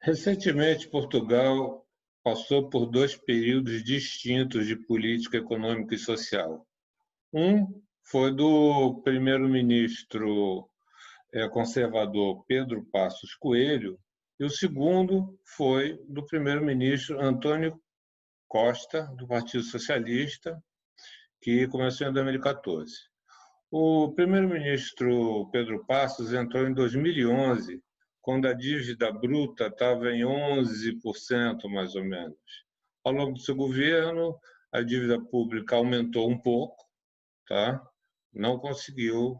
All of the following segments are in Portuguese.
Recentemente, Portugal passou por dois períodos distintos de política econômica e social. Um foi do primeiro-ministro conservador Pedro Passos Coelho, e o segundo foi do primeiro-ministro Antônio Costa, do Partido Socialista, que começou em 2014. O primeiro-ministro Pedro Passos entrou em 2011, quando a dívida bruta estava em 11%, mais ou menos. Ao longo do seu governo, a dívida pública aumentou um pouco, tá? Não conseguiu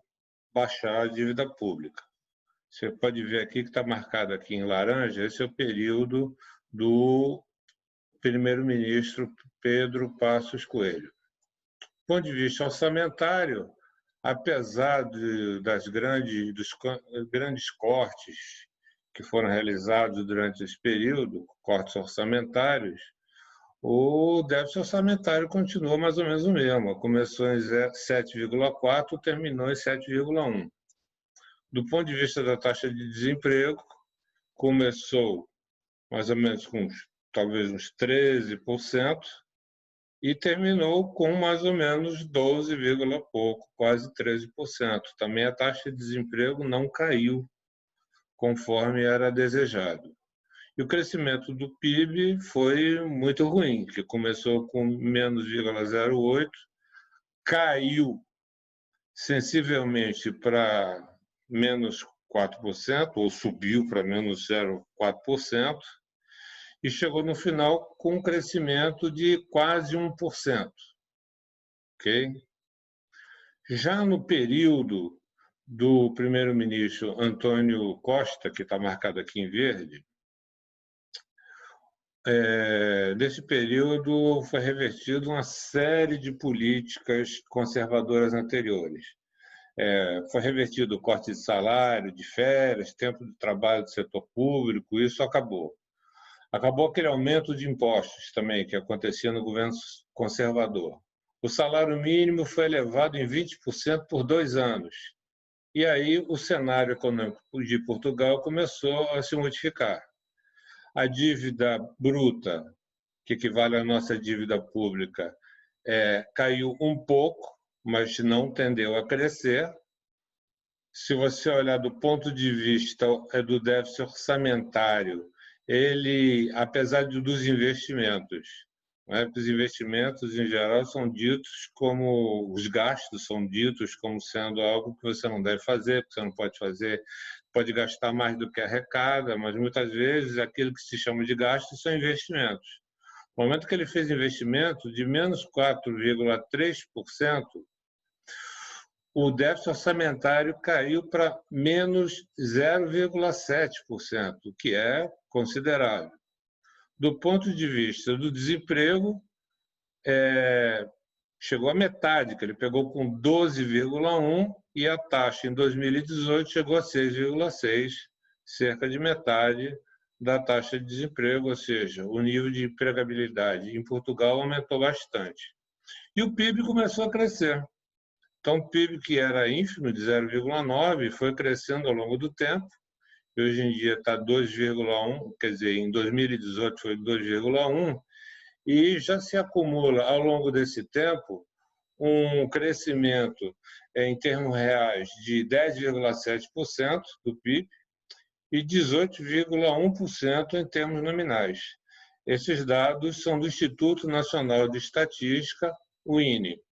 baixar a dívida pública. Você pode ver aqui que está marcado aqui em laranja, esse é o período do primeiro-ministro Pedro Passos Coelho. Do ponto de vista orçamentário, apesar dos grandes cortes que foram realizados durante esse período, cortes orçamentários, o déficit orçamentário continuou mais ou menos o mesmo. Começou em 7,4, terminou em 7,1. Do ponto de vista da taxa de desemprego, começou mais ou menos com talvez uns 13%, e terminou com mais ou menos 12, pouco, quase 13%. Também a taxa de desemprego não caiu conforme era desejado. E o crescimento do PIB foi muito ruim, que começou com menos 0,08, caiu sensivelmente para menos 4%, ou subiu para menos 0,4%, e chegou no final com um crescimento de quase 1%. Okay? Já no período do primeiro-ministro Antônio Costa, que está marcado aqui em verde, nesse período foi revertido uma série de políticas conservadoras anteriores. Foi revertido o corte de salário, de férias, tempo de trabalho do setor público, isso acabou. Acabou aquele aumento de impostos também que acontecia no governo conservador. O salário mínimo foi elevado em 20% por 2 anos. E aí o cenário econômico de Portugal começou a se modificar. A dívida bruta, que equivale à nossa dívida pública, caiu um pouco, mas não tendeu a crescer. Se você olhar do ponto de vista do déficit orçamentário, ele, apesar dos investimentos, os investimentos em geral são ditos como, os gastos são ditos como sendo algo que você não deve fazer, que você não pode fazer, pode gastar mais do que arrecada, mas muitas vezes aquilo que se chama de gastos são investimentos. No momento que ele fez investimento de menos 4,3%, o déficit orçamentário caiu para menos 0,7%, o que é considerável. Do ponto de vista do desemprego, chegou à metade, que ele pegou com 12,1%, e a taxa em 2018 chegou a 6,6%, cerca de metade da taxa de desemprego, ou seja, o nível de empregabilidade em Portugal aumentou bastante. E o PIB começou a crescer. Então, o PIB, que era ínfimo, de 0,9%, foi crescendo ao longo do tempo, e hoje em dia está 2,1%, quer dizer, em 2018 foi 2,1%, e já se acumula, ao longo desse tempo, um crescimento em termos reais de 10,7% do PIB e 18,1% em termos nominais. Esses dados são do Instituto Nacional de Estatística, o INE.